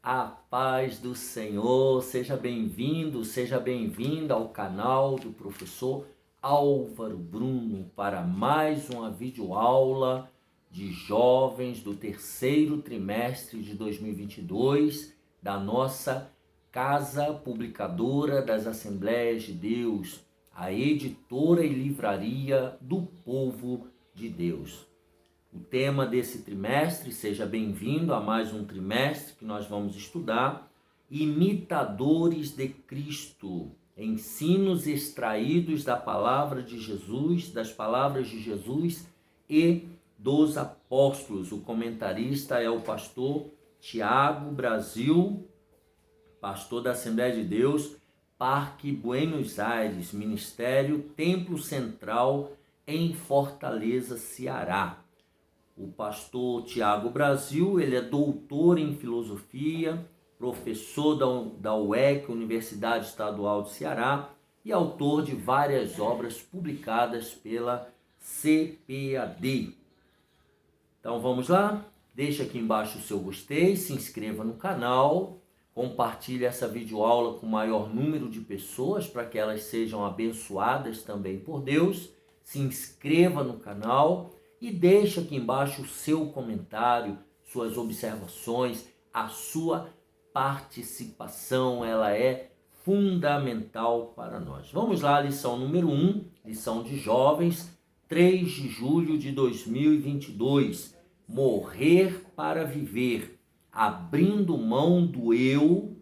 A paz do Senhor, seja bem-vindo, seja bem-vinda ao canal do professor Álvaro Bruno para mais uma videoaula de jovens do terceiro trimestre de 2022 da nossa Casa Publicadora das Assembleias de Deus, a editora e livraria do povo de Deus. O tema desse trimestre, seja bem-vindo a mais um trimestre que nós vamos estudar, Imitadores de Cristo, ensinos extraídos da palavra de Jesus, das palavras de Jesus e dos apóstolos. O comentarista é o pastor Tiago Brasil, pastor da Assembleia de Deus, Parque Buenos Aires, Ministério Templo Central, em Fortaleza, Ceará. O pastor Tiago Brasil, ele é doutor em filosofia, professor da UEC, Universidade Estadual do Ceará, e autor de várias obras publicadas pela CPAD. Então vamos lá? Deixa aqui embaixo o seu gostei, se inscreva no canal, compartilhe essa videoaula com o maior número de pessoas para que elas sejam abençoadas também por Deus. Se inscreva no canal e deixe aqui embaixo o seu comentário, suas observações, a sua participação, ela é fundamental para nós. Vamos lá, lição número 1, lição de jovens, 3 de julho de 2022. Morrer para viver, abrindo mão do eu,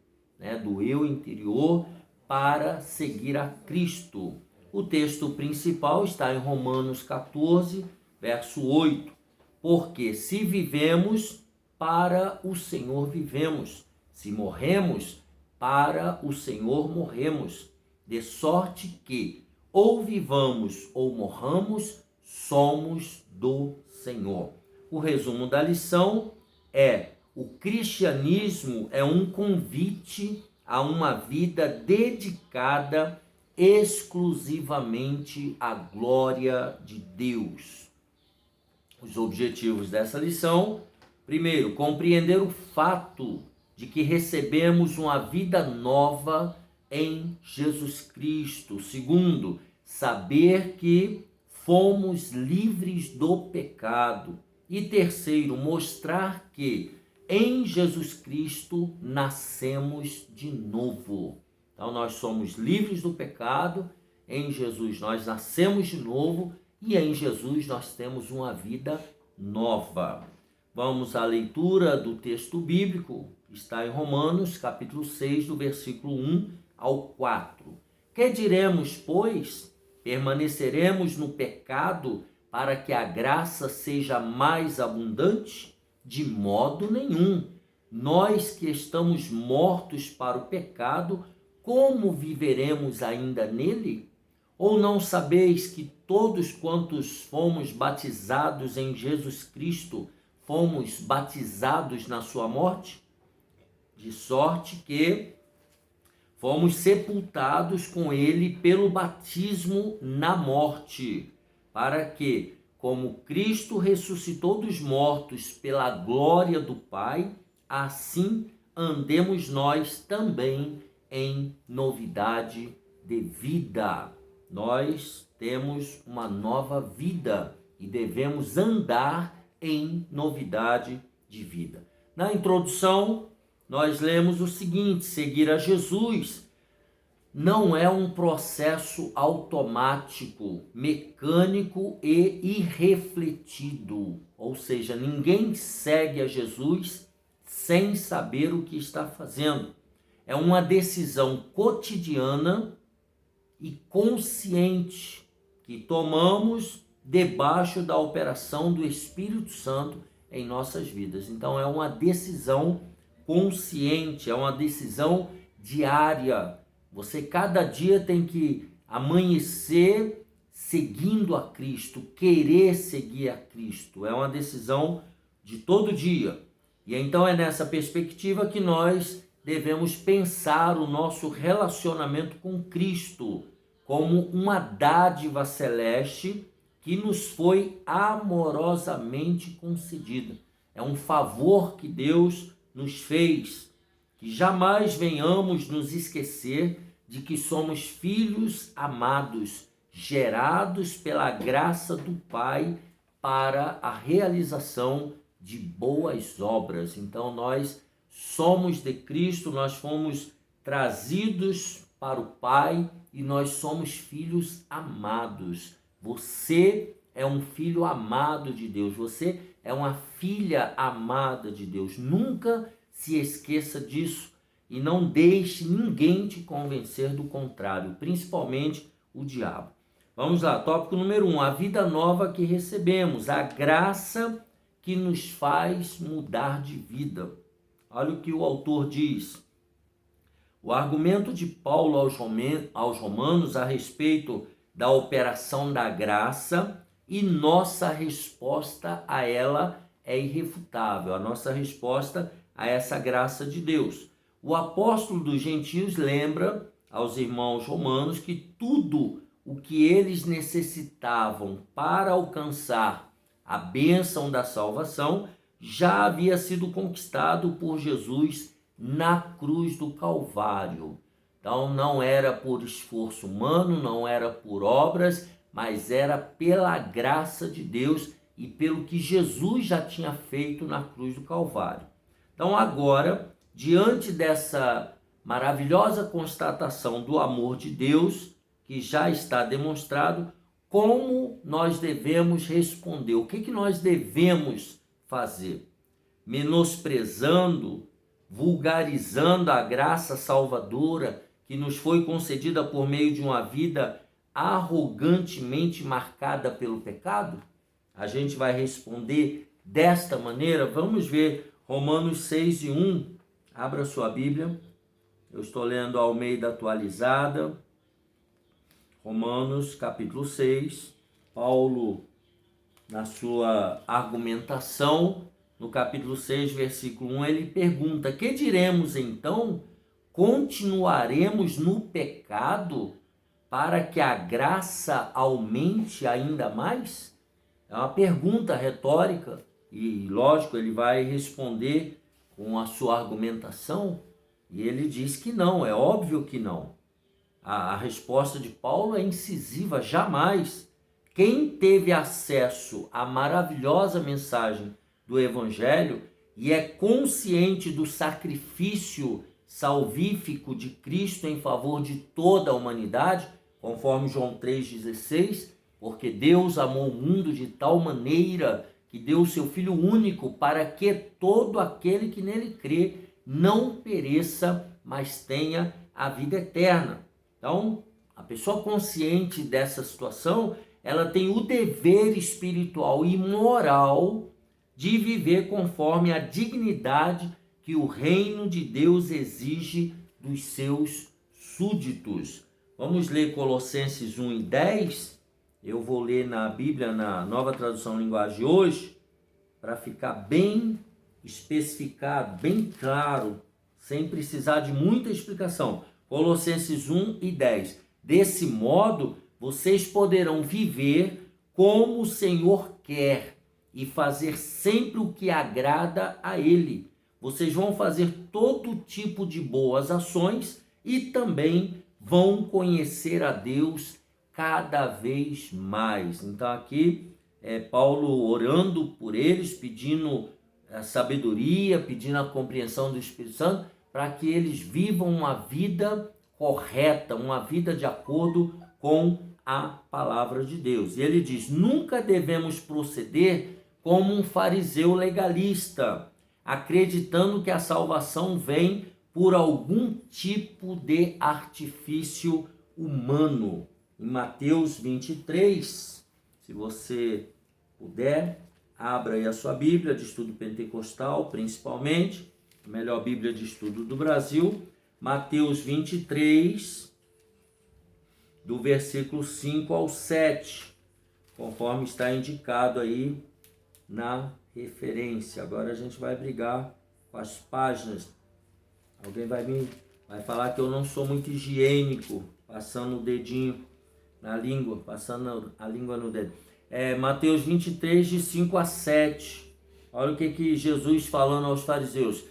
do eu interior, para seguir a Cristo. O texto principal está em Romanos 14, verso 8. Porque se vivemos, para o Senhor vivemos. Se morremos, para o Senhor morremos. De sorte que, ou vivamos ou morramos, somos do Senhor. O resumo da lição é: o cristianismo é um convite a uma vida dedicada exclusivamente à glória de Deus. Os objetivos dessa lição: primeiro, compreender o fato de que recebemos uma vida nova em Jesus Cristo. Segundo, saber que fomos livres do pecado. E terceiro, mostrar que em Jesus Cristo nascemos de novo. Então nós somos livres do pecado, em Jesus nós nascemos de novo e em Jesus nós temos uma vida nova. Vamos à leitura do texto bíblico, está em Romanos, capítulo 6, do versículo 1 ao 4. Que diremos, pois? Permaneceremos no pecado para que a graça seja mais abundante? De modo nenhum. Nós que estamos mortos para o pecado, como viveremos ainda nele? Ou não sabeis que todos quantos fomos batizados em Jesus Cristo, fomos batizados na sua morte? De sorte que fomos sepultados com ele pelo batismo na morte, para que, como Cristo ressuscitou dos mortos pela glória do Pai, assim andemos nós também em novidade de vida. Nós temos uma nova vida e devemos andar em novidade de vida. Na introdução, nós lemos o seguinte: seguir a Jesus não é um processo automático, mecânico e irrefletido. Ou seja, ninguém segue a Jesus sem saber o que está fazendo. É uma decisão cotidiana e consciente que tomamos debaixo da operação do Espírito Santo em nossas vidas. Então é uma decisão consciente, é uma decisão diária. Você cada dia tem que amanhecer seguindo a Cristo, querer seguir a Cristo. É uma decisão de todo dia. E então é nessa perspectiva que nós devemos pensar o nosso relacionamento com Cristo como uma dádiva celeste que nos foi amorosamente concedida. É um favor que Deus nos fez. que jamais venhamos nos esquecer de que somos filhos amados, gerados pela graça do Pai para a realização de boas obras. Então nós somos de Cristo, nós fomos trazidos para o Pai e nós somos filhos amados. Você é um filho amado de Deus, você é uma filha amada de Deus. Nunca se esqueça disso e não deixe ninguém te convencer do contrário, principalmente o diabo. Vamos lá, tópico número 1, a vida nova que recebemos, a graça que nos faz mudar de vida. Olha o que o autor diz. O argumento de Paulo aos Romanos a respeito da operação da graça e nossa resposta a ela é irrefutável. A nossa resposta a essa graça de Deus. O apóstolo dos gentios lembra aos irmãos romanos que tudo o que eles necessitavam para alcançar a bênção da salvação já havia sido conquistado por Jesus na cruz do Calvário. Então não era por esforço humano, não era por obras, mas era pela graça de Deus e pelo que Jesus já tinha feito na cruz do Calvário. Então agora, diante dessa maravilhosa constatação do amor de Deus, que já está demonstrado, como nós devemos responder? O que nós devemos fazer? Menosprezando, vulgarizando a graça salvadora que nos foi concedida por meio de uma vida arrogantemente marcada pelo pecado? A gente vai responder desta maneira. Vamos ver Romanos 6:1. Abra sua Bíblia. Eu estou lendo a Almeida atualizada. Romanos capítulo 6. Paulo, na sua argumentação, no capítulo 6, versículo 1, ele pergunta: que diremos então? Continuaremos no pecado para que a graça aumente ainda mais? É uma pergunta retórica e, lógico, ele vai responder com a sua argumentação e ele diz que não, é óbvio que não. A resposta de Paulo é incisiva: jamais. Quem teve acesso à maravilhosa mensagem do Evangelho e é consciente do sacrifício salvífico de Cristo em favor de toda a humanidade, conforme João 3,16, porque Deus amou o mundo de tal maneira que deu o seu Filho único para que todo aquele que nele crê não pereça, mas tenha a vida eterna. Então, a pessoa consciente dessa situação, ela tem o dever espiritual e moral de viver conforme a dignidade que o reino de Deus exige dos seus súditos. Vamos ler Colossenses 1:10. Eu vou ler na Bíblia, na Nova Tradução Linguagem de hoje, para ficar bem especificado, bem claro, sem precisar de muita explicação. Colossenses 1:10. Desse modo, vocês poderão viver como o Senhor quer e fazer sempre o que agrada a Ele. Vocês vão fazer todo tipo de boas ações e também vão conhecer a Deus cada vez mais. Então aqui é Paulo orando por eles, pedindo a sabedoria, pedindo a compreensão do Espírito Santo, para que eles vivam uma vida correta, uma vida de acordo com a palavra de Deus. E ele diz: nunca devemos proceder como um fariseu legalista, acreditando que a salvação vem por algum tipo de artifício humano. Em Mateus 23, se você puder, abra aí a sua Bíblia de estudo pentecostal, principalmente, a melhor Bíblia de estudo do Brasil, Mateus 23, do versículo 5 ao 7, conforme está indicado aí na referência. Agora a gente vai brigar com as páginas. Alguém vai falar que eu não sou muito higiênico, passando o dedinho na língua, passando a língua no dedo. Mateus 23, de 5 a 7. Olha o que Jesus falando aos fariseus.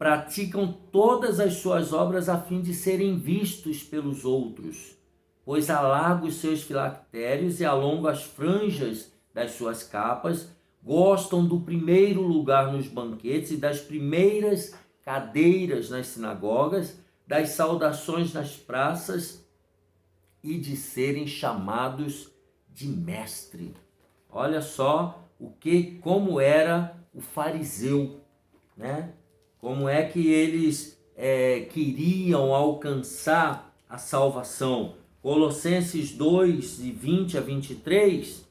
praticam todas as suas obras a fim de serem vistos pelos outros, pois alargam os seus filactérios e alongam as franjas das suas capas, gostam do primeiro lugar nos banquetes e das primeiras cadeiras nas sinagogas, das saudações nas praças e de serem chamados de mestre. Olha só como era o fariseu, né? Como é que eles queriam alcançar a salvação. Colossenses 2, de 20 a 23,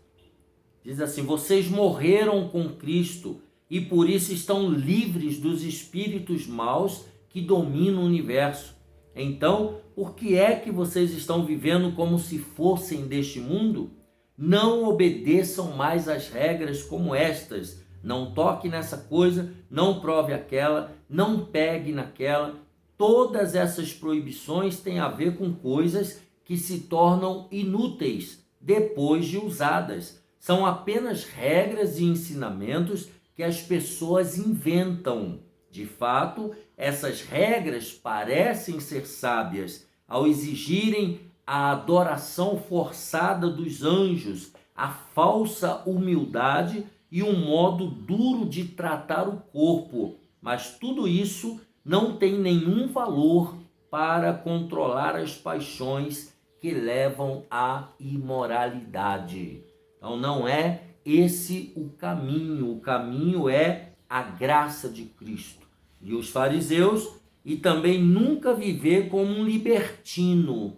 diz assim: vocês morreram com Cristo e por isso estão livres dos espíritos maus que dominam o universo. Então, por que é que vocês estão vivendo como se fossem deste mundo? Não obedeçam mais às regras como estas. Não toque nessa coisa, não prove aquela, não pegue naquela. Todas essas proibições têm a ver com coisas que se tornam inúteis depois de usadas. São apenas regras e ensinamentos que as pessoas inventam. De fato, essas regras parecem ser sábias ao exigirem a adoração forçada dos anjos, a falsa humildade e um modo duro de tratar o corpo. Mas tudo isso não tem nenhum valor para controlar as paixões que levam à imoralidade. Então não é esse o caminho é a graça de Cristo. E os fariseus, e também nunca viver como um libertino,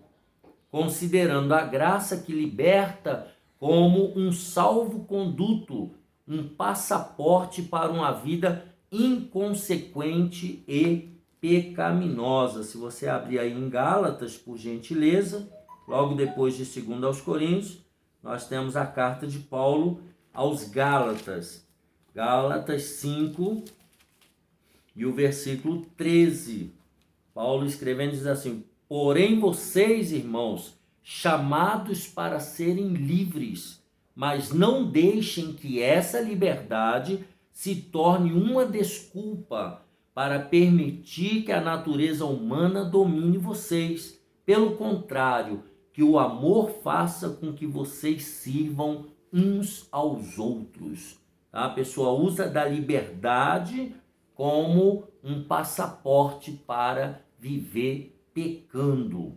considerando a graça que liberta como um salvo-conduto, um passaporte para uma vida inconsequente e pecaminosa. Se você abrir aí em Gálatas, por gentileza, logo depois de 2 aos Coríntios, nós temos a carta de Paulo aos Gálatas. Gálatas 5 e o versículo 13. Paulo escrevendo diz assim: porém vocês, irmãos, chamados para serem livres, mas não deixem que essa liberdade se torne uma desculpa para permitir que a natureza humana domine vocês. Pelo contrário, que o amor faça com que vocês sirvam uns aos outros. A pessoa usa da liberdade como um passaporte para viver pecando.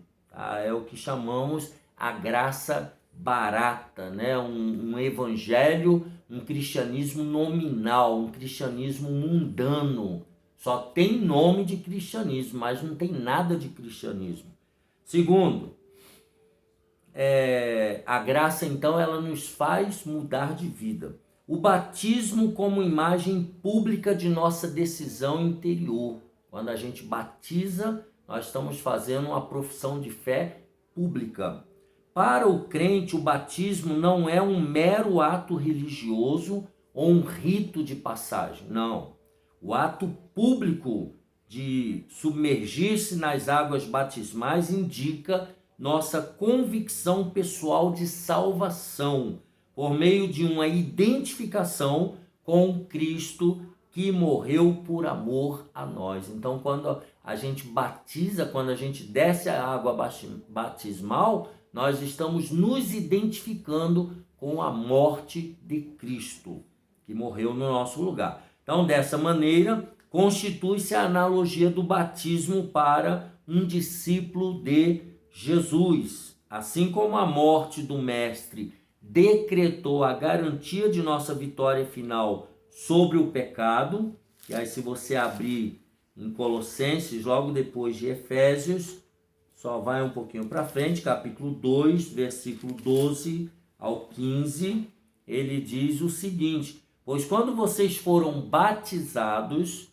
É o que chamamos a graça barata, né? Um evangelho, um cristianismo nominal, um cristianismo mundano. Só tem nome de cristianismo, mas não tem nada de cristianismo. Segundo, a graça então ela nos faz mudar de vida. O batismo como imagem pública de nossa decisão interior. Quando a gente batiza, nós estamos fazendo uma profissão de fé pública. Para o crente, o batismo não é um mero ato religioso ou um rito de passagem. Não. O ato público de submergir-se nas águas batismais indica nossa convicção pessoal de salvação, por meio de uma identificação com Cristo que morreu por amor a nós. Então, quando a gente batiza, quando a gente desce a água batismal, nós estamos nos identificando com a morte de Cristo, que morreu no nosso lugar. Então, dessa maneira, constitui-se a analogia do batismo para um discípulo de Jesus. Assim como a morte do Mestre decretou a garantia de nossa vitória final sobre o pecado, e aí se você abrir em Colossenses, logo depois de Efésios, só vai um pouquinho para frente, capítulo 2, versículo 12 ao 15, ele diz o seguinte: pois quando vocês foram batizados,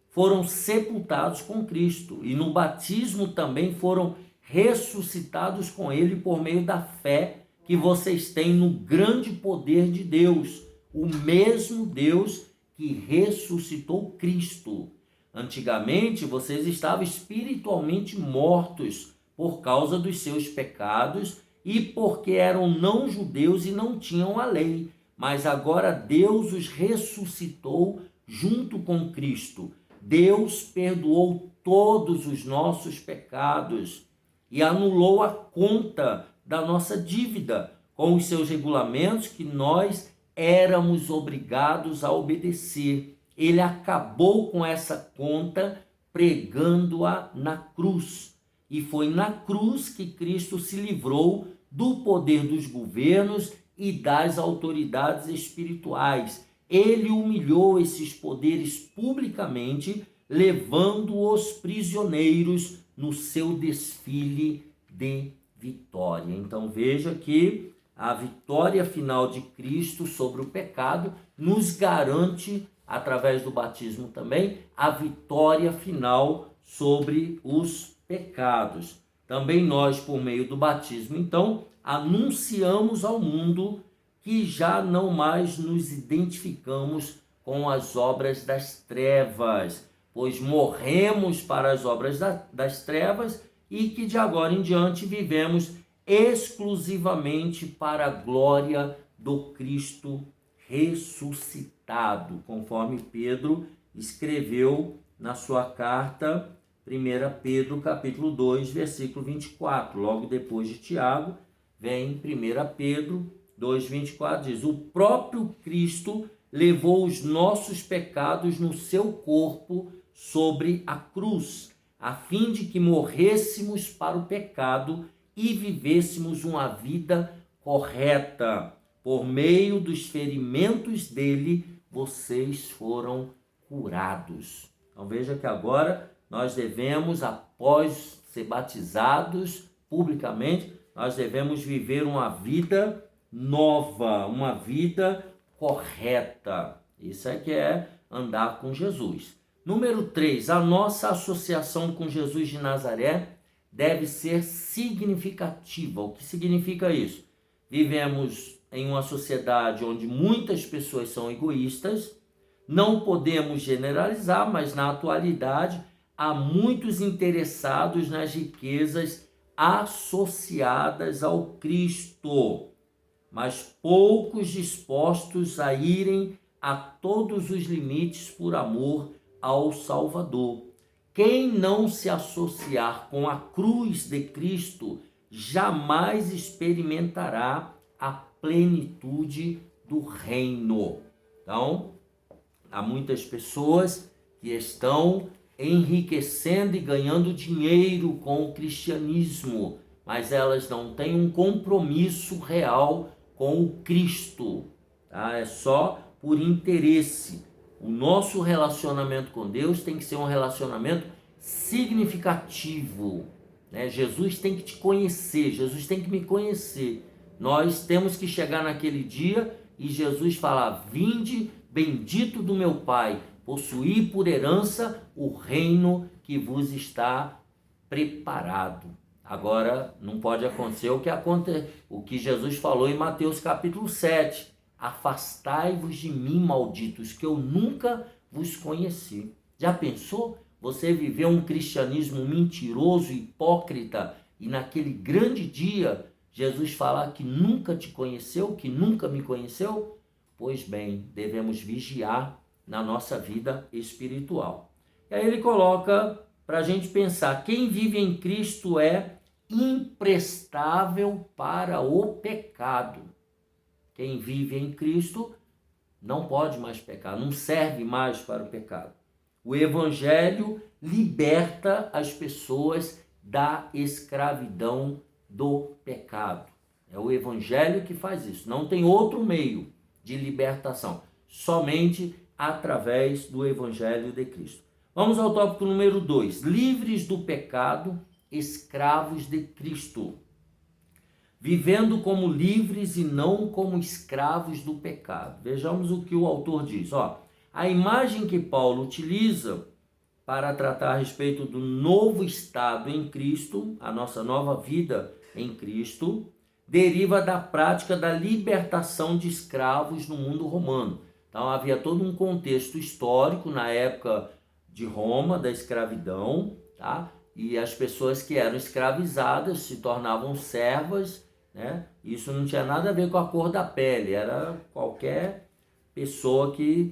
foram sepultados com Cristo, e no batismo também foram ressuscitados com ele por meio da fé que vocês têm no grande poder de Deus, o mesmo Deus que ressuscitou Cristo. Antigamente, vocês estavam espiritualmente mortos por causa dos seus pecados e porque eram não judeus e não tinham a lei. Mas agora Deus os ressuscitou junto com Cristo. Deus perdoou todos os nossos pecados e anulou a conta da nossa dívida com os seus regulamentos que nós éramos obrigados a obedecer. Ele acabou com essa conta pregando-a na cruz. E foi na cruz que Cristo se livrou do poder dos governos e das autoridades espirituais. Ele humilhou esses poderes publicamente, levando-os prisioneiros no seu desfile de vitória. Então veja que a vitória final de Cristo sobre o pecado nos garante, através do batismo também, a vitória final sobre os pecados. Também nós, por meio do batismo, então, anunciamos ao mundo que já não mais nos identificamos com as obras das trevas, pois morremos para as obras das trevas e que de agora em diante vivemos exclusivamente para a glória do Cristo ressuscitado, conforme Pedro escreveu na sua carta, 1 Pedro capítulo 2, versículo 24, logo depois de Tiago, vem 1 Pedro 2, 24, diz: o próprio Cristo levou os nossos pecados no seu corpo sobre a cruz, a fim de que morrêssemos para o pecado e vivêssemos uma vida correta. Por meio dos ferimentos dele, vocês foram curados. Então veja que agora nós devemos, após ser batizados publicamente, nós devemos viver uma vida nova, uma vida correta. Isso é que é andar com Jesus. Número 3, a nossa associação com Jesus de Nazaré deve ser significativa. O que significa isso? Vivemos em uma sociedade onde muitas pessoas são egoístas. Não podemos generalizar, mas na atualidade há muitos interessados nas riquezas associadas ao Cristo, mas poucos dispostos a irem a todos os limites por amor ao Salvador. Quem não se associar com a cruz de Cristo jamais experimentará a plenitude do reino. Então, há muitas pessoas que estão enriquecendo e ganhando dinheiro com o cristianismo, mas elas não têm um compromisso real com o Cristo, tá? É só por interesse. O nosso relacionamento com Deus tem que ser um relacionamento significativo, né? Jesus tem que te conhecer, Jesus tem que me conhecer. Nós temos que chegar naquele dia e Jesus falar: vinde, bendito do meu Pai, possuí por herança o reino que vos está preparado. Agora, não pode acontecer o que Jesus falou em Mateus capítulo 7. Afastai-vos de mim, malditos, que eu nunca vos conheci. Já pensou? Você viveu um cristianismo mentiroso, hipócrita, e naquele grande dia Jesus falar que nunca te conheceu, que nunca me conheceu? Pois bem, devemos vigiar na nossa vida espiritual. E aí ele coloca para a gente pensar: quem vive em Cristo é imprestável para o pecado. Quem vive em Cristo não pode mais pecar, não serve mais para o pecado. O Evangelho liberta as pessoas da escravidão do pecado. É o Evangelho que faz isso. Não tem outro meio de libertação, somente através do Evangelho de Cristo. Vamos ao tópico número 2. Livres do pecado, escravos de Cristo. Vivendo como livres e não como escravos do pecado. Vejamos o que o autor diz. A imagem que Paulo utiliza para tratar a respeito do novo estado em Cristo, a nossa nova vida em Cristo, deriva da prática da libertação de escravos no mundo romano. Então havia todo um contexto histórico na época de Roma, da escravidão, tá? E as pessoas que eram escravizadas se tornavam servas, né? Isso não tinha nada a ver com a cor da pele, era qualquer pessoa que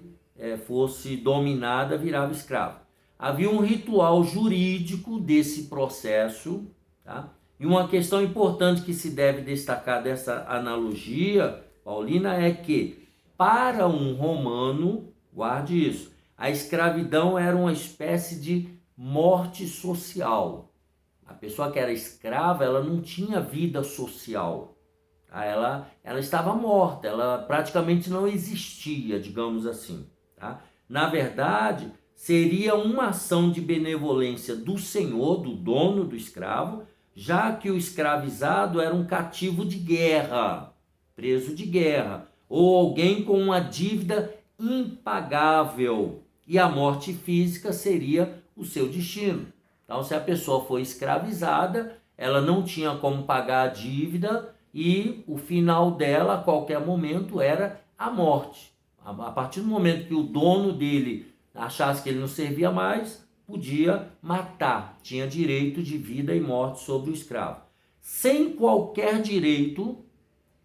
fosse dominada virava escravo. havia um ritual jurídico desse processo, tá? E uma questão importante que se deve destacar dessa analogia, Paulina, é que para um romano, guarde isso, a escravidão era uma espécie de morte social. A pessoa que era escrava, ela não tinha vida social. Tá? Ela estava morta, ela praticamente não existia, digamos assim. Tá? Na verdade, seria uma ação de benevolência do senhor, do dono do escravo, já que o escravizado era um cativo de guerra, preso de guerra, ou alguém com uma dívida impagável, e a morte física seria o seu destino. Então, se a pessoa foi escravizada, ela não tinha como pagar a dívida e o final dela, a qualquer momento, era a morte. A partir do momento que o dono dele achasse que ele não servia mais, podia matar, tinha direito de vida e morte sobre o escravo. Sem qualquer direito,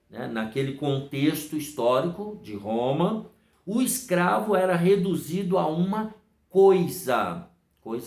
né, naquele contexto histórico de Roma, o escravo era reduzido a uma coisa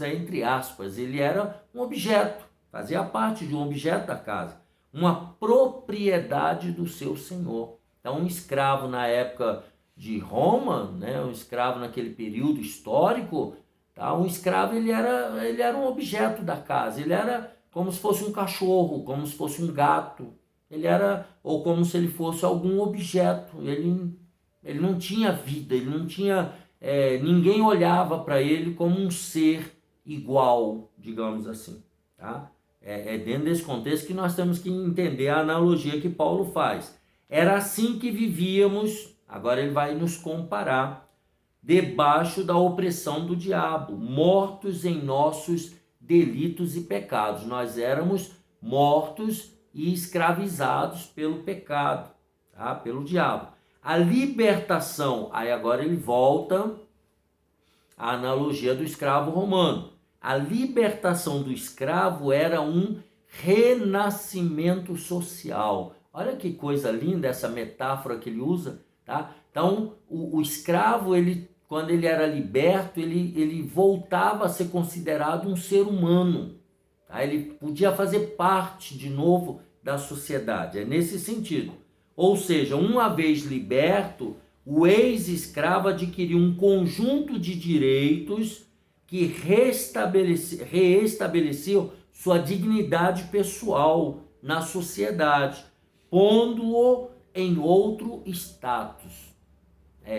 entre aspas, ele era um objeto, fazia parte de um objeto da casa, uma propriedade do seu senhor. Então, um escravo na época de Roma, né, um escravo naquele período histórico, tá, um escravo ele era um objeto da casa, ele era como se fosse um cachorro, como se fosse um gato, ele era, ou como se ele fosse algum objeto, ele não tinha vida, ele não tinha, ninguém olhava para ele como um ser igual, digamos assim. Tá? É dentro desse contexto que nós temos que entender a analogia que Paulo faz. Era assim que vivíamos, agora ele vai nos comparar, debaixo da opressão do diabo, mortos em nossos delitos e pecados. Nós éramos mortos e escravizados pelo pecado, tá? Pelo diabo. A libertação, aí agora ele volta à analogia do escravo romano. A libertação do escravo era um renascimento social. Olha que coisa linda essa metáfora que ele usa, tá? Então, o escravo, quando ele era liberto, ele voltava a ser considerado um ser humano. Tá? Ele podia fazer parte de novo da sociedade. É nesse sentido. Ou seja, uma vez liberto, o ex-escravo adquiriu um conjunto de direitos que reestabeleciam sua dignidade pessoal na sociedade, pondo-o em outro status.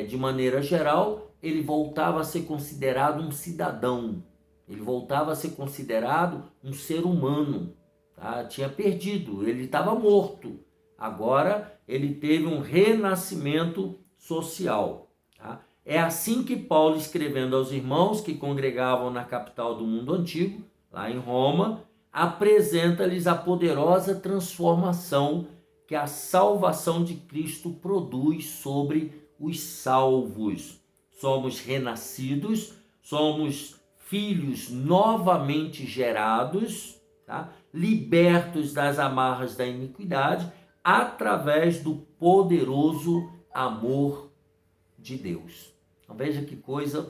De maneira geral, ele voltava a ser considerado um cidadão, ele voltava a ser considerado um ser humano. Tá? Tinha perdido, ele estava morto. Agora ele teve um renascimento social. Tá? É assim que Paulo, escrevendo aos irmãos que congregavam na capital do mundo antigo, lá em Roma, apresenta-lhes a poderosa transformação que a salvação de Cristo produz sobre os salvos. Somos renascidos, somos filhos novamente gerados, tá? Libertos das amarras da iniquidade, através do poderoso amor de Deus. Então veja que coisa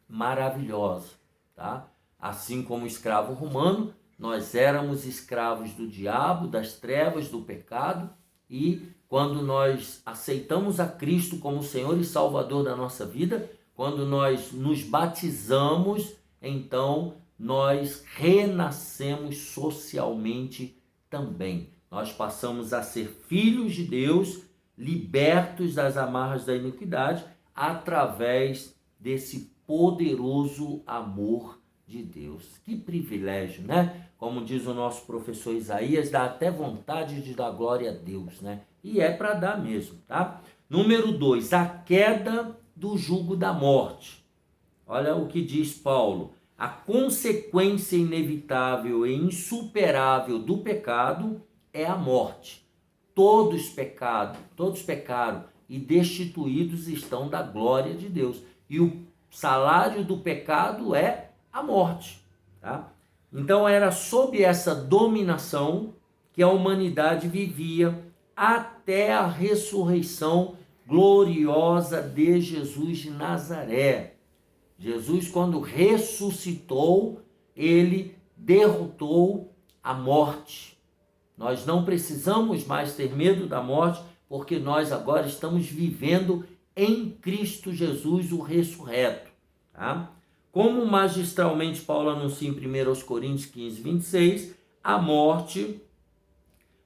maravilhosa, tá? Assim como o escravo romano, nós éramos escravos do diabo, das trevas, do pecado, e quando nós aceitamos a Cristo como Senhor e Salvador da nossa vida, quando nós nos batizamos, então nós renascemos socialmente também. Nós passamos a ser filhos de Deus, libertos das amarras da iniquidade, através desse poderoso amor de Deus. Que privilégio, né? Como diz o nosso professor Isaías, dá até vontade de dar glória a Deus, né? E é para dar mesmo, tá? Número 2, a queda do jugo da morte. Olha o que diz Paulo. A consequência inevitável e insuperável do pecado é a morte. Todos pecaram e destituídos estão da glória de Deus. E o salário do pecado é a morte. Tá? Então era sob essa dominação que a humanidade vivia até a ressurreição gloriosa de Jesus de Nazaré. Jesus, quando ressuscitou, ele derrotou a morte. Nós não precisamos mais ter medo da morte, porque nós agora estamos vivendo em Cristo Jesus, o ressurreto. Tá? Como magistralmente Paulo anuncia em 1 Coríntios 15, 26, a morte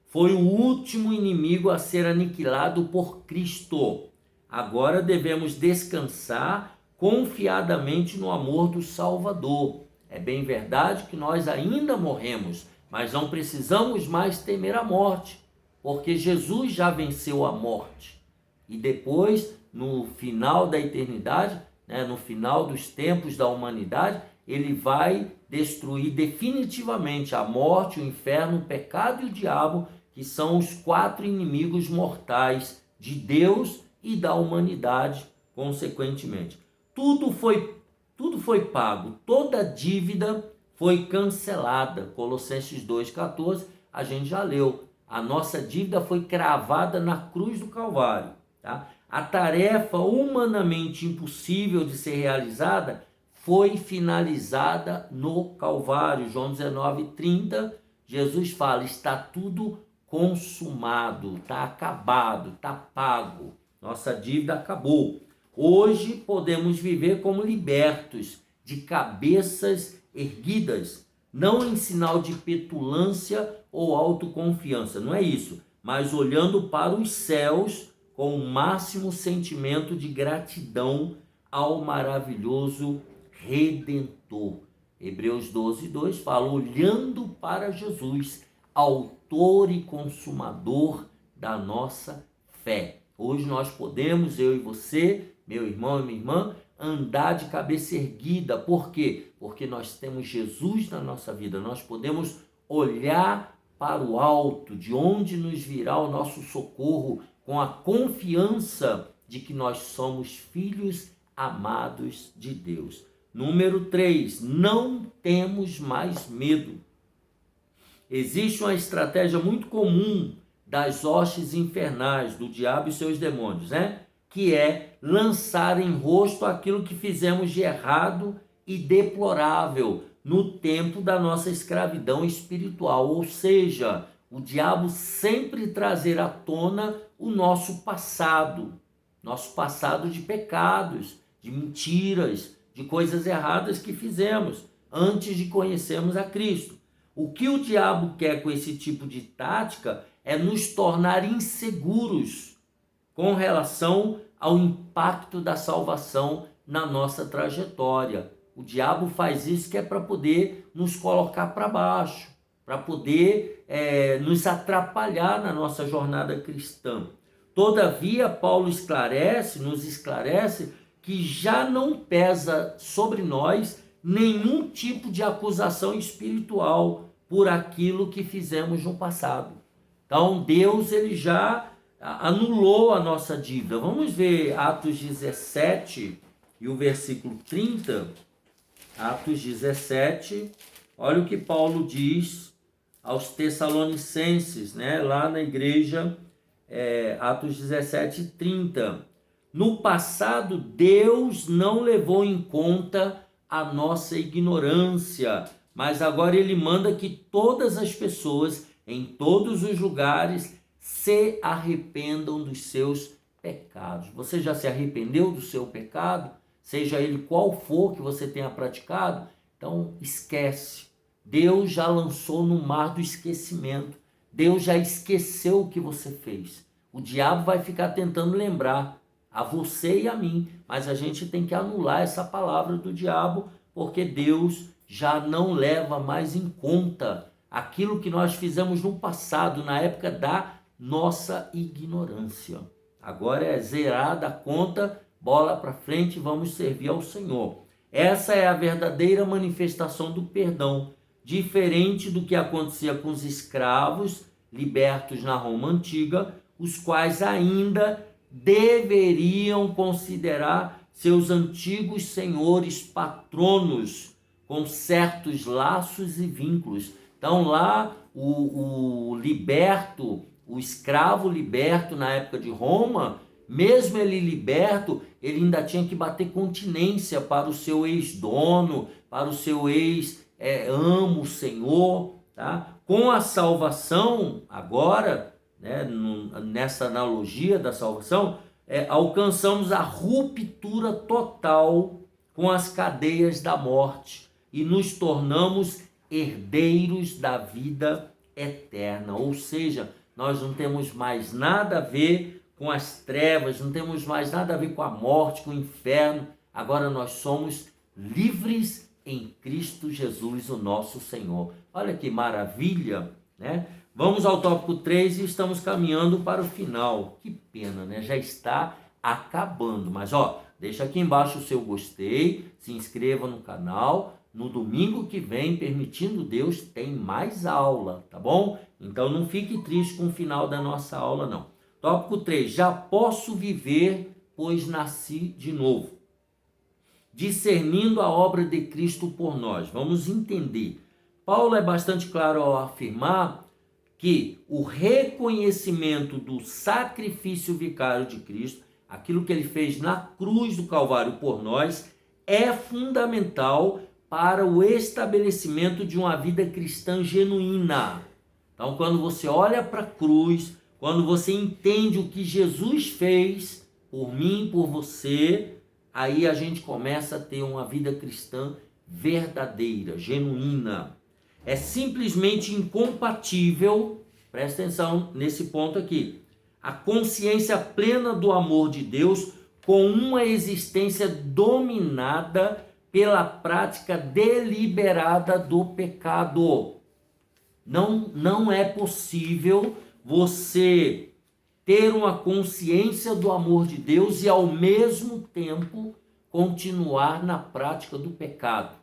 foi o último inimigo a ser aniquilado por Cristo. Agora devemos descansar confiadamente no amor do Salvador. É bem verdade que nós ainda morremos, mas não precisamos mais temer a morte, porque Jesus já venceu a morte. E depois, no final da eternidade, no final dos tempos da humanidade, ele vai destruir definitivamente a morte, o inferno, o pecado e o diabo, que são os 4 inimigos mortais de Deus e da humanidade, consequentemente. Tudo foi pago, toda dívida foi cancelada. Colossenses 2,14, a gente já leu. A nossa dívida foi cravada na cruz do Calvário. Tá? A tarefa humanamente impossível de ser realizada foi finalizada no Calvário. João 19:30, Jesus fala, está tudo consumado, está acabado, está pago. Nossa dívida acabou. Hoje podemos viver como libertos, de cabeças erguidas, não em sinal de petulância ou autoconfiança, não é isso, mas olhando para os céus com o máximo sentimento de gratidão ao maravilhoso Redentor. Hebreus 12:2 fala, olhando para Jesus, autor e consumador da nossa fé. Hoje nós podemos, eu e você, meu irmão e minha irmã, andar de cabeça erguida. Por quê? Porque nós temos Jesus na nossa vida. Nós podemos olhar para o alto, de onde nos virá o nosso socorro, com a confiança de que nós somos filhos amados de Deus. Número 3, não temos mais medo. Existe uma estratégia muito comum das hostes infernais, do diabo e seus demônios, que é lançar em rosto aquilo que fizemos de errado e deplorável no tempo da nossa escravidão espiritual. Ou seja, o diabo sempre trazer à tona o nosso passado de pecados, de mentiras, de coisas erradas que fizemos antes de conhecermos a Cristo. O que o diabo quer com esse tipo de tática é nos tornar inseguros com relação ao impacto da salvação na nossa trajetória. O diabo faz isso que é para poder nos colocar para baixo, para poder nos atrapalhar na nossa jornada cristã. Todavia, Paulo nos esclarece que já não pesa sobre nós nenhum tipo de acusação espiritual por aquilo que fizemos no passado. Então, Deus ele já anulou a nossa dívida. Vamos ver Atos 17 e o versículo 30. Atos 17, olha o que Paulo diz aos Tessalonicenses, lá na igreja, Atos 17, 30. No passado, Deus não levou em conta a nossa ignorância, mas agora ele manda que todas as pessoas, em todos os lugares, se arrependam dos seus pecados. Você já se arrependeu do seu pecado? Seja ele qual for que você tenha praticado? Então, esquece. Deus já lançou no mar do esquecimento. Deus já esqueceu o que você fez. O diabo vai ficar tentando lembrar a você e a mim, mas a gente tem que anular essa palavra do diabo, porque Deus já não leva mais em conta aquilo que nós fizemos no passado, na época da nossa ignorância. Agora é zerada a conta, bola para frente, vamos servir ao Senhor. Essa é a verdadeira manifestação do perdão, diferente do que acontecia com os escravos libertos na Roma antiga, os quais ainda deveriam considerar seus antigos senhores patronos com certos laços e vínculos. Então lá o escravo liberto na época de Roma mesmo ele liberto, ele ainda tinha que bater continência para o seu ex-dono, para o seu ex-amo, Senhor, tá? Com a salvação, agora, né, nessa analogia da salvação, alcançamos a ruptura total com as cadeias da morte e nos tornamos herdeiros da vida eterna. Ou seja, nós não temos mais nada a ver com as trevas, não temos mais nada a ver com a morte, com o inferno. Agora nós somos livres em Cristo Jesus, o nosso Senhor. Olha que maravilha, né? Vamos ao tópico 3 e estamos caminhando para o final. Que pena, né? Já está acabando. Mas, deixa aqui embaixo o seu gostei, se inscreva no canal. No domingo que vem, permitindo Deus, tem mais aula, tá bom? Então não fique triste com o final da nossa aula, não. Tópico 3. Já posso viver, pois nasci de novo. Discernindo a obra de Cristo por nós. Vamos entender. Paulo é bastante claro ao afirmar que o reconhecimento do sacrifício vicário de Cristo, aquilo que ele fez na cruz do Calvário por nós, é fundamental para o estabelecimento de uma vida cristã genuína. Então, quando você olha para a cruz, quando você entende o que Jesus fez por mim, por você, aí a gente começa a ter uma vida cristã verdadeira, genuína. É simplesmente incompatível, presta atenção nesse ponto aqui, a consciência plena do amor de Deus com uma existência dominada pela prática deliberada do pecado. Não é possível você ter uma consciência do amor de Deus e ao mesmo tempo continuar na prática do pecado.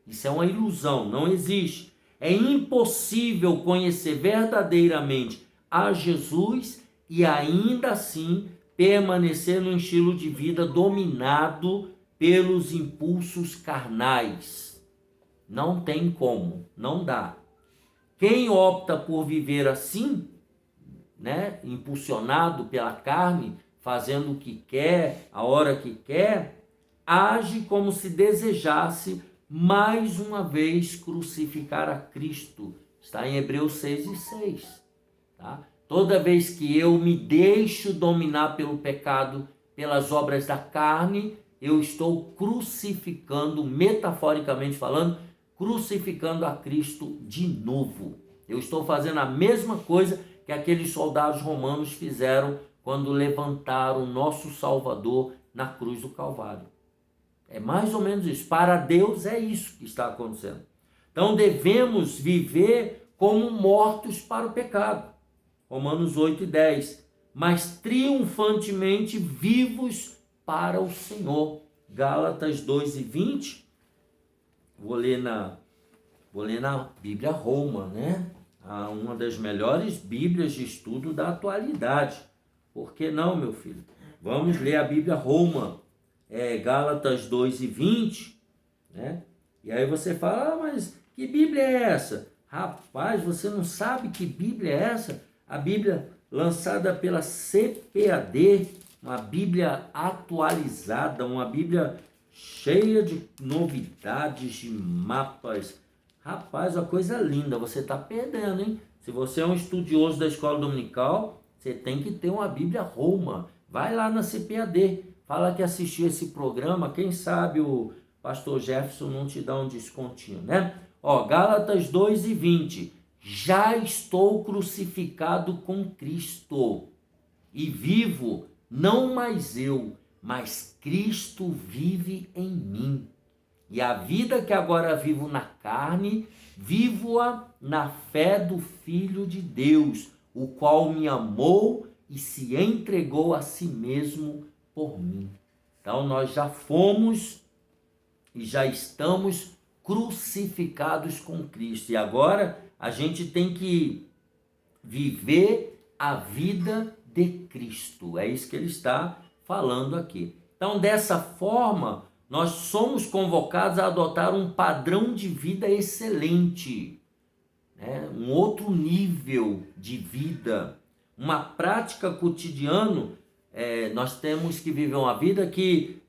Isso é uma ilusão, não existe. É impossível conhecer verdadeiramente a Jesus e ainda assim permanecer num estilo de vida dominado pelos impulsos carnais. Não tem como, não dá. Quem opta por viver assim, né, impulsionado pela carne, fazendo o que quer, a hora que quer, age como se desejasse mais uma vez crucificar a Cristo. Está em Hebreus 6:6. Tá? Toda vez que eu me deixo dominar pelo pecado, pelas obras da carne, eu estou crucificando, metaforicamente falando, crucificando a Cristo de novo. Eu estou fazendo a mesma coisa que aqueles soldados romanos fizeram quando levantaram o nosso Salvador na cruz do Calvário. É mais ou menos isso. Para Deus é isso que está acontecendo. Então devemos viver como mortos para o pecado. Romanos 8:10. Mas triunfantemente vivos para o Senhor. Gálatas 2:20. Vou ler na Bíblia Roma, né? Uma das melhores Bíblias de estudo da atualidade. Por que não, meu filho? Vamos ler a Bíblia Roma. Gálatas 2:20, né? E aí você fala, mas que Bíblia é essa? Rapaz, você não sabe que Bíblia é essa? A Bíblia lançada pela CPAD, uma Bíblia atualizada, uma Bíblia cheia de novidades, de mapas. Rapaz, uma coisa linda, você está perdendo, hein? Se você é um estudioso da escola dominical, você tem que ter uma Bíblia Roma. Vai lá na CPAD, fala que assistiu esse programa, quem sabe o pastor Jefferson não te dá um descontinho, né? Gálatas 2:20. Já estou crucificado com Cristo e vivo, não mais eu, mas Cristo vive em mim. E a vida que agora vivo na carne, vivo-a na fé do Filho de Deus, o qual me amou e se entregou a si mesmo por mim. Então nós já fomos e já estamos crucificados com Cristo. E agora a gente tem que viver a vida de Cristo. É isso que ele está falando aqui. Então, dessa forma, nós somos convocados a adotar um padrão de vida excelente, né? Um outro nível de vida, uma prática cotidiana nós temos que viver uma vida que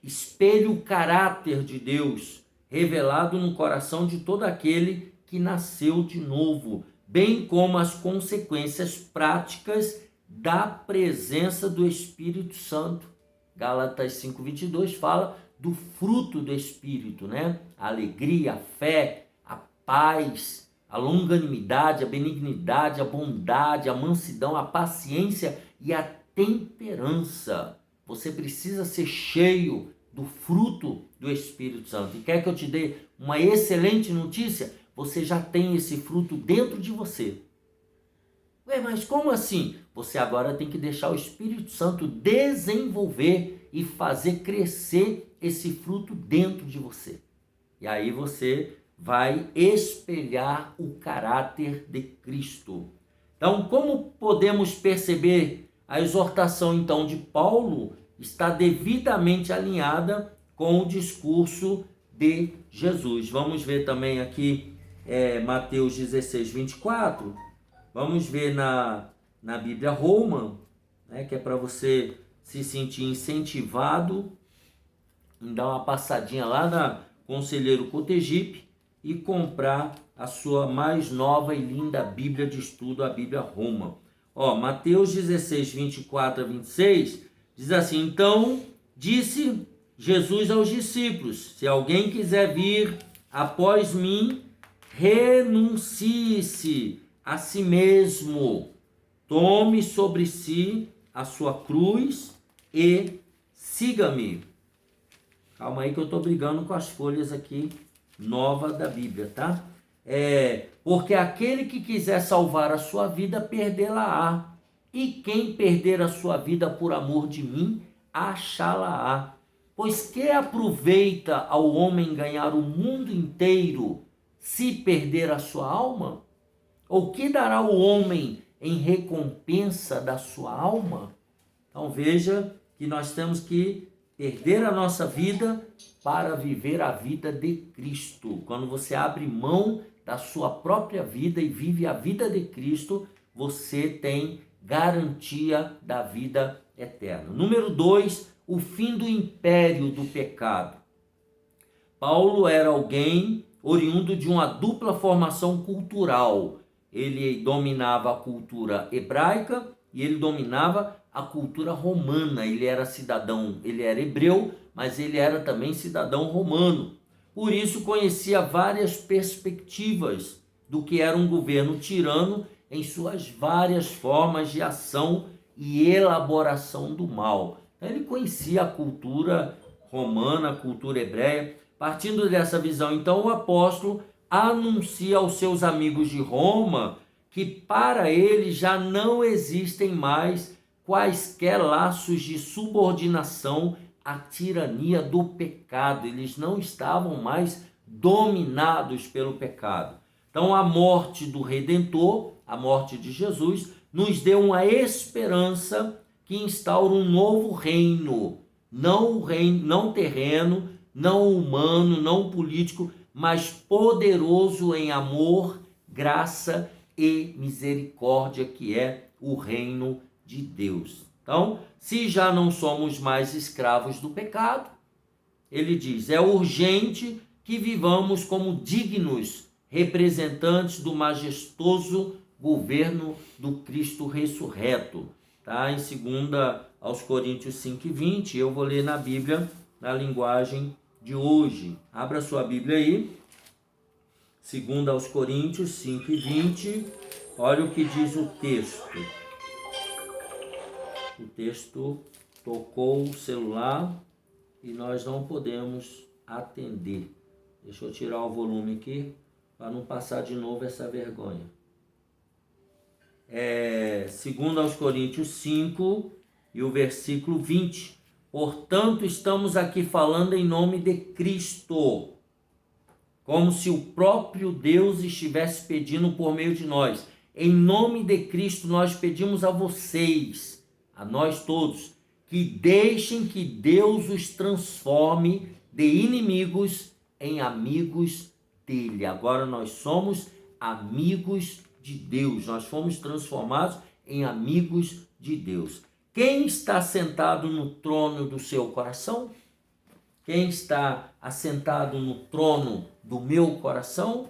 espelhe o caráter de Deus, revelado no coração de todo aquele que nasceu de novo, bem como as consequências práticas da presença do Espírito Santo. Gálatas 5:22 fala do fruto do Espírito, né? A alegria, a fé, a paz, a longanimidade, a benignidade, a bondade, a mansidão, a paciência e a temperança. Você precisa ser cheio do fruto do Espírito Santo. E quer que eu te dê uma excelente notícia? Você já tem esse fruto dentro de você. Mas como assim? Você agora tem que deixar o Espírito Santo desenvolver e fazer crescer esse fruto dentro de você. E aí você vai espelhar o caráter de Cristo. Então, como podemos perceber, a exortação então de Paulo está devidamente alinhada com o discurso de Jesus. Vamos ver também aqui Mateus 16:24. Vamos ver na Bíblia Roma, né, que é para você se sentir incentivado em dar uma passadinha lá na Conselheiro Cotegipe e comprar a sua mais nova e linda Bíblia de estudo, a Bíblia Roma. Mateus 16:24-26 diz assim: então disse Jesus aos discípulos: se alguém quiser vir após mim, renuncie-se a si mesmo, tome sobre si a sua cruz e siga-me. Calma aí que eu estou brigando com as folhas aqui, nova da Bíblia, tá? Porque aquele que quiser salvar a sua vida, perdê-la-á. E quem perder a sua vida por amor de mim, achá-la-á. Pois que aproveita ao homem ganhar o mundo inteiro, se perder a sua alma? Ou que dará o homem em recompensa da sua alma? Então veja que nós temos que perder a nossa vida para viver a vida de Cristo. Quando você abre mão da sua própria vida e vive a vida de Cristo, você tem garantia da vida eterna. Número 2, o fim do império do pecado. Paulo era alguém oriundo de uma dupla formação cultural. Ele dominava a cultura hebraica e ele dominava a cultura romana. Ele era cidadão, ele era hebreu, mas ele era também cidadão romano. Por isso conhecia várias perspectivas do que era um governo tirano em suas várias formas de ação e elaboração do mal. Então, ele conhecia a cultura romana, a cultura hebreia. Partindo dessa visão, então, o apóstolo anuncia aos seus amigos de Roma que para ele já não existem mais quaisquer laços de subordinação à tirania do pecado. Eles não estavam mais dominados pelo pecado. Então, a morte do Redentor, a morte de Jesus, nos deu uma esperança que instaura um novo reino, não terreno, não humano, não político, mas poderoso em amor, graça e misericórdia, que é o reino de Deus. Então, se já não somos mais escravos do pecado, ele diz, é urgente que vivamos como dignos representantes do majestoso governo do Cristo ressurreto. Tá? Em 2 aos Coríntios 5:20, eu vou ler na Bíblia, na linguagem de hoje. Abra sua Bíblia aí. 2 aos Coríntios 5:20. Olha o que diz o texto. O texto tocou o celular e nós não podemos atender. Deixa eu tirar o volume aqui para não passar de novo essa vergonha. 2 aos Coríntios 5 e o versículo 20. Portanto, estamos aqui falando em nome de Cristo, como se o próprio Deus estivesse pedindo por meio de nós. Em nome de Cristo, nós pedimos a vocês, a nós todos, que deixem que Deus os transforme de inimigos em amigos dele. Agora nós somos amigos de Deus. Nós fomos transformados em amigos de Deus. Quem está sentado no trono do seu coração? Quem está assentado no trono do meu coração?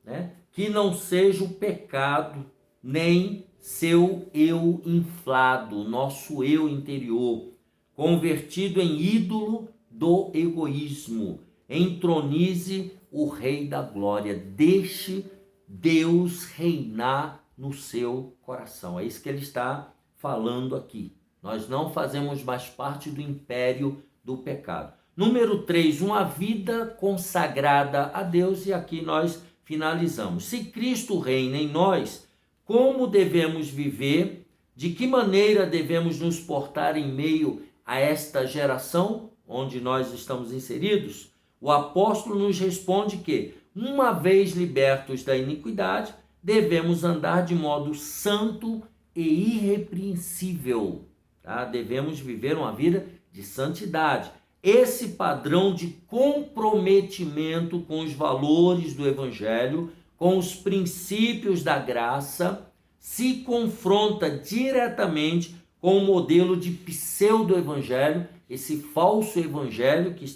Né? Que não seja o pecado, nem seu eu inflado, nosso eu interior, convertido em ídolo do egoísmo. Entronize o Rei da Glória. Deixe Deus reinar no seu coração. É isso que ele está falando aqui. Nós não fazemos mais parte do império do pecado. Número 3, uma vida consagrada a Deus. E aqui nós finalizamos. Se Cristo reina em nós, como devemos viver? De que maneira devemos nos portar em meio a esta geração onde nós estamos inseridos? O apóstolo nos responde que, uma vez libertos da iniquidade, devemos andar de modo santo e irrepreensível. Tá? Devemos viver uma vida de santidade. Esse padrão de comprometimento com os valores do Evangelho, com os princípios da graça, se confronta diretamente com o modelo de pseudo-evangelho, esse falso evangelho que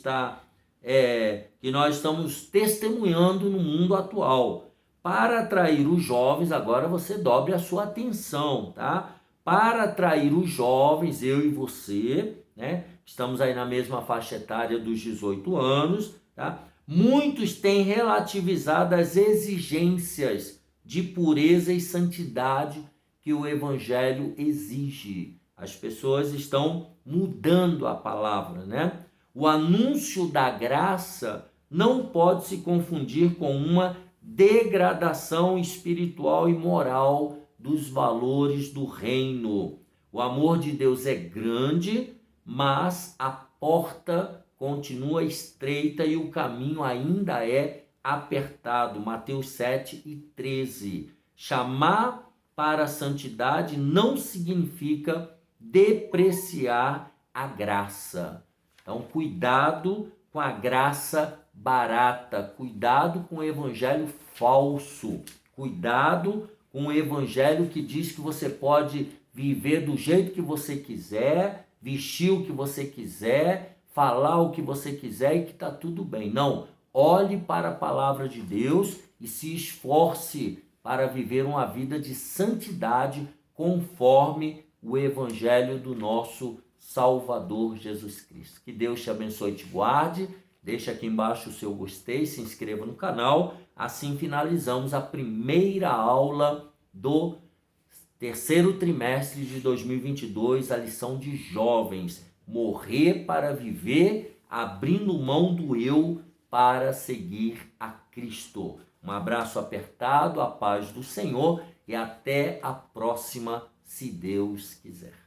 nós estamos testemunhando no mundo atual. Para atrair os jovens, agora você dobre a sua atenção, tá? Para atrair os jovens, eu e você, né? Estamos aí na mesma faixa etária dos 18 anos, tá? Muitos têm relativizado as exigências de pureza e santidade que o Evangelho exige. As pessoas estão mudando a palavra, né? O anúncio da graça não pode se confundir com uma degradação espiritual e moral dos valores do reino. O amor de Deus é grande, mas a porta continua estreita e o caminho ainda é apertado. Mateus 7:13. Chamar para a santidade não significa depreciar a graça. Então, cuidado com a graça barata, cuidado com o evangelho falso, cuidado com o evangelho que diz que você pode viver do jeito que você quiser, vestir o que você quiser, falar o que você quiser e que está tudo bem. Não, olhe para a palavra de Deus e se esforce para viver uma vida de santidade conforme o evangelho do nosso Salvador Jesus Cristo. Que Deus te abençoe e te guarde. Deixa aqui embaixo o seu gostei, se inscreva no canal. Assim finalizamos a primeira aula do terceiro trimestre de 2022, a lição de jovens. Morrer para viver, abrindo mão do eu para seguir a Cristo. Um abraço apertado, a paz do Senhor e até a próxima, se Deus quiser.